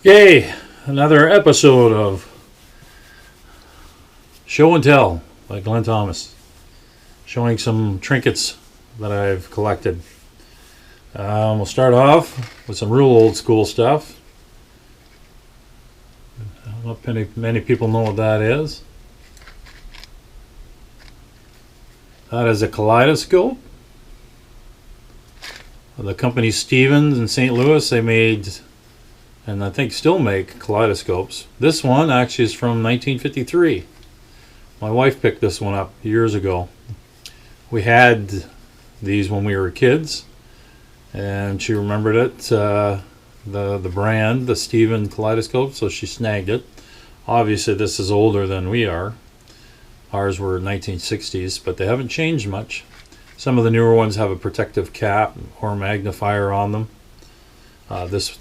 Yay! Another episode of Show and Tell by Glen Thomas. Showing some trinkets that I've collected. We'll start off with some real old school stuff. I don't know if many people know what that is. That is a kaleidoscope. The company Stevens in St. Louis, they made, and I think still make, kaleidoscopes. This one actually is from 1953. My wife picked this one up years ago. We had these when we were kids, and she remembered it, the brand, the Stevens kaleidoscope, so she snagged it. Obviously this is older than we are. Ours were 1960s, but they haven't changed much. Some of the newer ones have a protective cap or magnifier on them. This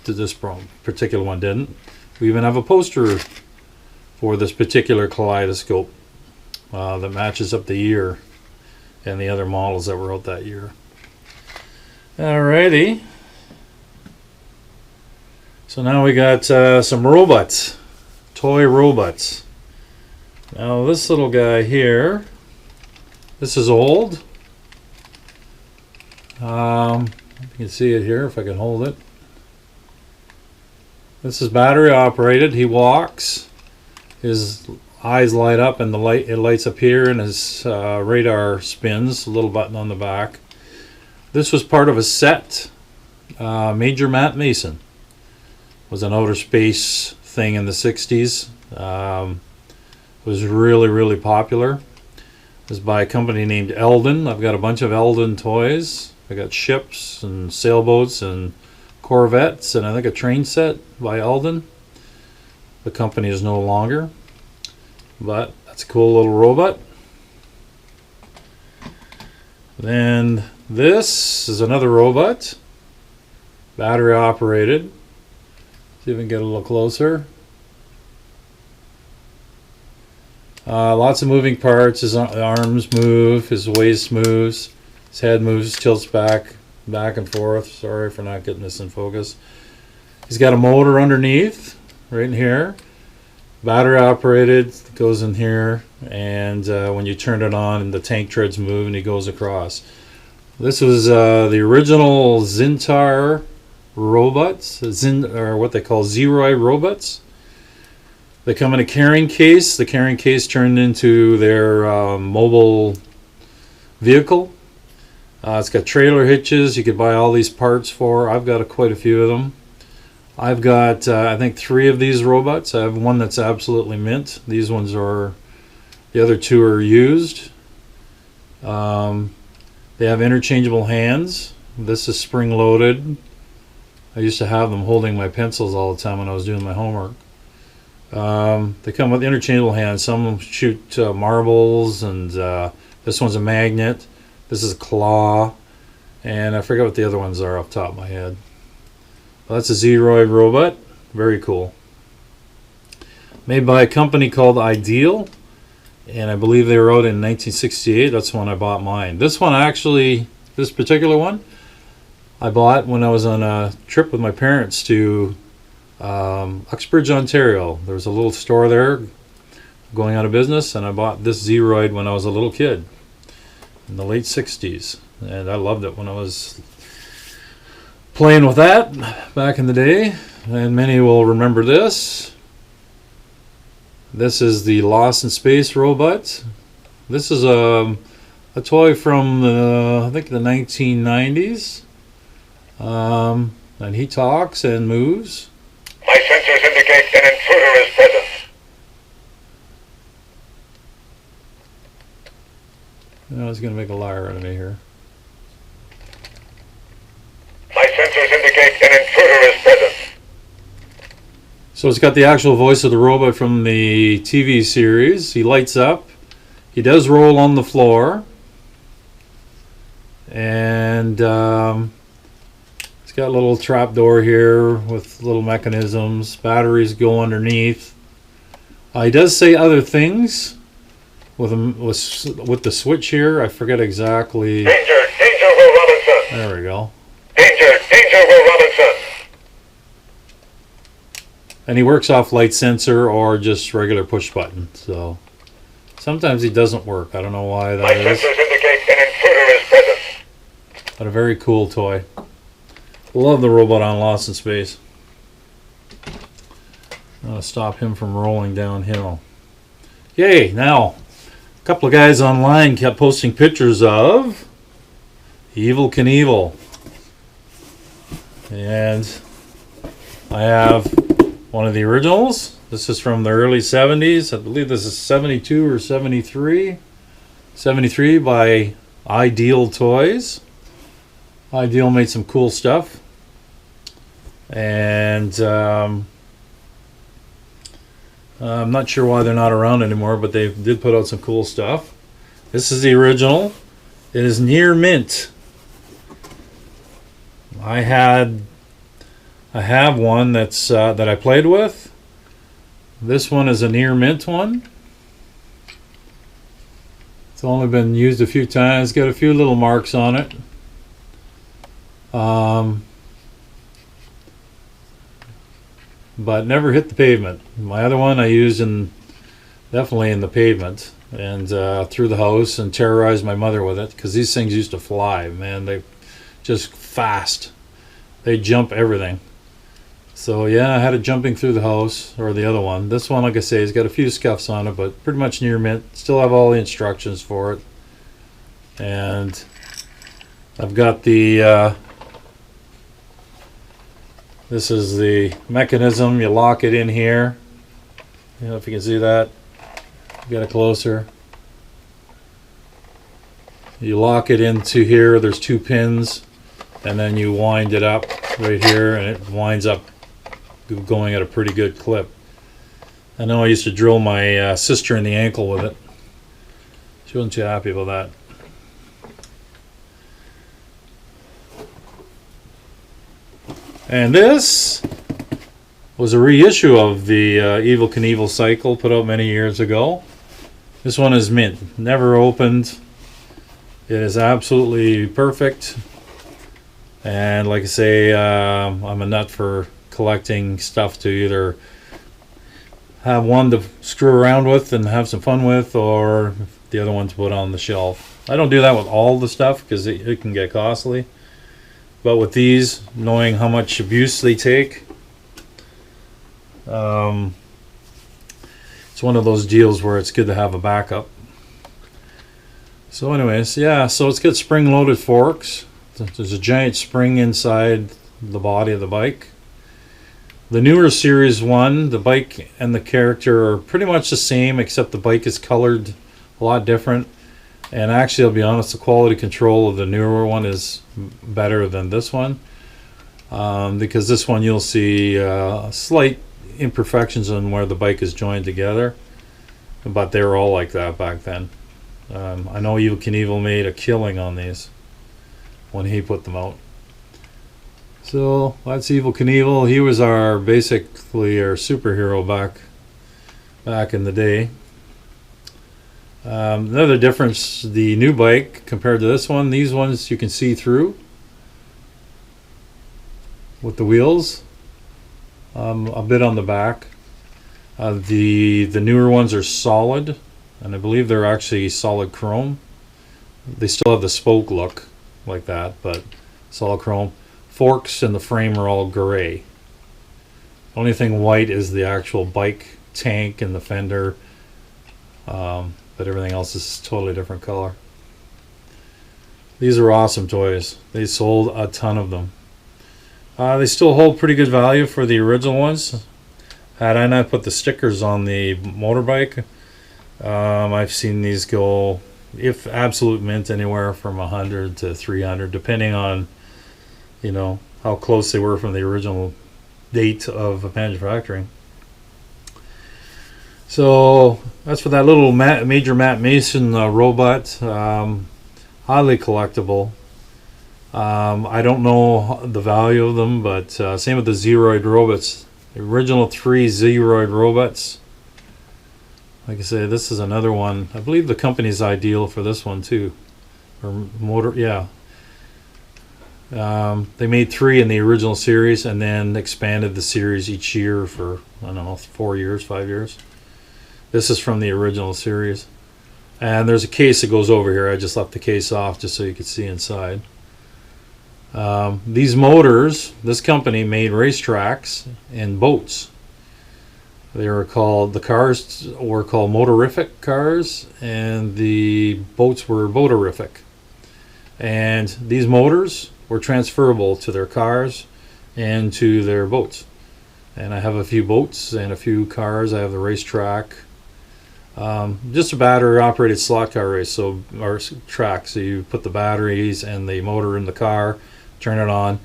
particular one didn't. We even have a poster for this particular kaleidoscope that matches up the year and the other models that were out that year. Alrighty. So now we got some robots, toy robots. Now this little guy here, this is old. You can see it here if I can hold it. This is battery operated. He walks, his eyes light up, and it lights up here, and his radar spins. A little button on the back. This was part of a set. Major Matt Mason was an outer space thing in the 60s. Was really popular. It was by a company named Eldon. I've got a bunch of Eldon toys. I got ships and sailboats and Corvettes, and I think a train set by Eldon. The company is no longer, but that's a cool little robot. Then this is another robot, battery operated. See if we can get a little closer. Lots of moving parts. His arms move, his waist moves, his head moves, tilts back and forth. Sorry for not getting this in focus. He's got a motor underneath, right in here. Battery operated, goes in here, and when you turn it on, and the tank treads move, and he goes across. This was the original Zintar robots, or what they call Zeroid robots. They come in a carrying case. The carrying case turned into their mobile vehicle. It's got trailer hitches. You could buy all these parts for. I've got quite a few of them. I've got, I think, 3 of these robots. I have one that's absolutely mint. These ones are, the other 2 are used. They have interchangeable hands. This is spring-loaded. I used to have them holding my pencils all the time when I was doing my homework. They come with interchangeable hands. Some of them shoot marbles, and this one's a magnet. This is a claw, and I forget what the other ones are off the top of my head. Well, that's a Zeroid robot. Very cool. Made by a company called Ideal, and I believe they were out in 1968. That's when I bought mine. This one actually, this particular one, I bought when I was on a trip with my parents to Uxbridge, Ontario. There was a little store there going out of business, and I bought this Zeroid when I was a little kid in the late 60s, and I loved it when I was playing with that back in the day. And many will remember this. This is the Lost in Space robot. This is a toy from I think the 1990s, and he talks and moves. My sensors indicate an intruder is present. I was going to make a liar out of me here. My sensors indicate an intruder is present. So it's got the actual voice of the robot from the TV series. He lights up. He does roll on the floor. And it's got a little trap door here with little mechanisms. Batteries go underneath. He does say other things with the switch here. I forget exactly. Danger, danger, Will Robinson. There we go. Danger, danger, Will Robinson. And he works off light sensor or just regular push button. So sometimes he doesn't work. I don't know why My that is. sensors indicate an intruder is present. But a very cool toy. Love the robot on Lost in Space. I'm gonna stop him from rolling downhill. Okay, now a couple of guys online kept posting pictures of Evel Knievel. And I have one of the originals. This is from the early 70s. I believe this is 72 or 73. 73 by Ideal Toys. Ideal made some cool stuff. And I'm not sure why they're not around anymore, but they did put out some cool stuff. This is the original. It is near mint. I have one that's that I played with. This one is a near mint one. It's only been used a few times. Got a few little marks on it. But never hit the pavement. My other one I used definitely in the pavement and through the house and terrorized my mother with it because these things used to fly. Man, they just fast. They jump everything. So yeah, I had it jumping through the house, or the other one. This one, like I say, has got a few scuffs on it, but pretty much near mint. Still have all the instructions for it. And I've got the this is the mechanism. You lock it in here. You know if you can see that. Get it closer. You lock it into here. There's 2 pins, and then you wind it up right here, and it winds up going at a pretty good clip. I know I used to drill my sister in the ankle with it. She wasn't too happy about that. And this was a reissue of the Evel Knievel cycle put out many years ago. This one is mint, never opened. It is absolutely perfect. And like I say, I'm a nut for collecting stuff to either have one to screw around with and have some fun with, or the other one to put on the shelf. I don't do that with all the stuff because it can get costly. But with these, knowing how much abuse they take, it's one of those deals where it's good to have a backup. So anyways, yeah, so it's got spring-loaded forks. There's a giant spring inside the body of the bike. The newer Series 1, the bike and the character are pretty much the same, except the bike is colored a lot different. And actually, I'll be honest, the quality control of the newer one is better than this one. Because this one you'll see slight imperfections on where the bike is joined together. But they were all like that back then. I know Evel Knievel made a killing on these when he put them out. So that's Evel Knievel. He was basically our superhero back in the day. Another difference, the new bike compared to this one, these ones you can see through with the wheels, a bit on the back. The newer ones are solid, and I believe they're actually solid chrome. They still have the spoke look like that, but solid chrome. Forks and the frame are all gray. Only thing white is the actual bike tank and the fender, but everything else is totally different color. These are awesome toys. They sold a ton of them. They still hold pretty good value for the original ones. Had I not put the stickers on the motorbike, I've seen these go, if absolute mint, anywhere from 100 to 300, depending on, you know, how close they were from the original date of manufacturing. So that's for that little Major Matt Mason robot. Highly collectible. I don't know the value of them, but same with the Zeroid robots. The original 3 Zeroid robots. Like I say, this is another one. I believe the company's Ideal for this one too. Or motor, yeah. They made 3 in the original series and then expanded the series each year for, I don't know, 4 years, 5 years. This is from the original series. And there's a case that goes over here. I just left the case off just so you could see inside. These motors, this company made racetracks and boats. The cars were called motorific cars, and the boats were boaterific. And these motors were transferable to their cars and to their boats. And I have a few boats and a few cars. I have the racetrack. Just a battery operated slot car race, or track. So you put the batteries and the motor in the car, turn it on.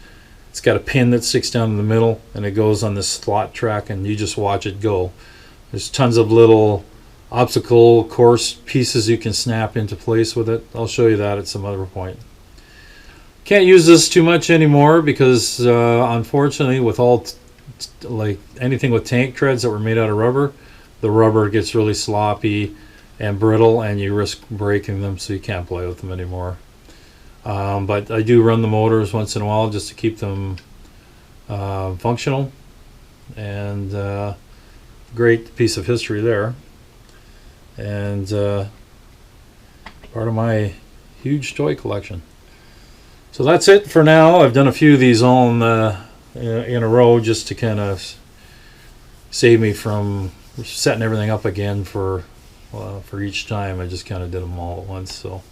It's got a pin that sticks down in the middle, and it goes on this slot track, and you just watch it go. There's tons of little obstacle course pieces you can snap into place with it. I'll show you that at some other point. Can't use this too much anymore because unfortunately, with all like anything with tank treads that were made out of rubber, the rubber gets really sloppy and brittle, and you risk breaking them, so you can't play with them anymore. But I do run the motors once in a while just to keep them functional, and great piece of history there, and part of my huge toy collection. So that's it for now. I've done a few of these all in a row just to kind of save me from setting everything up again for each time. I just kind of did them all at once. So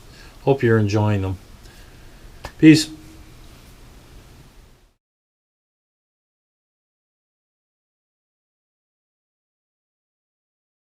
hope you're enjoying them. Peace.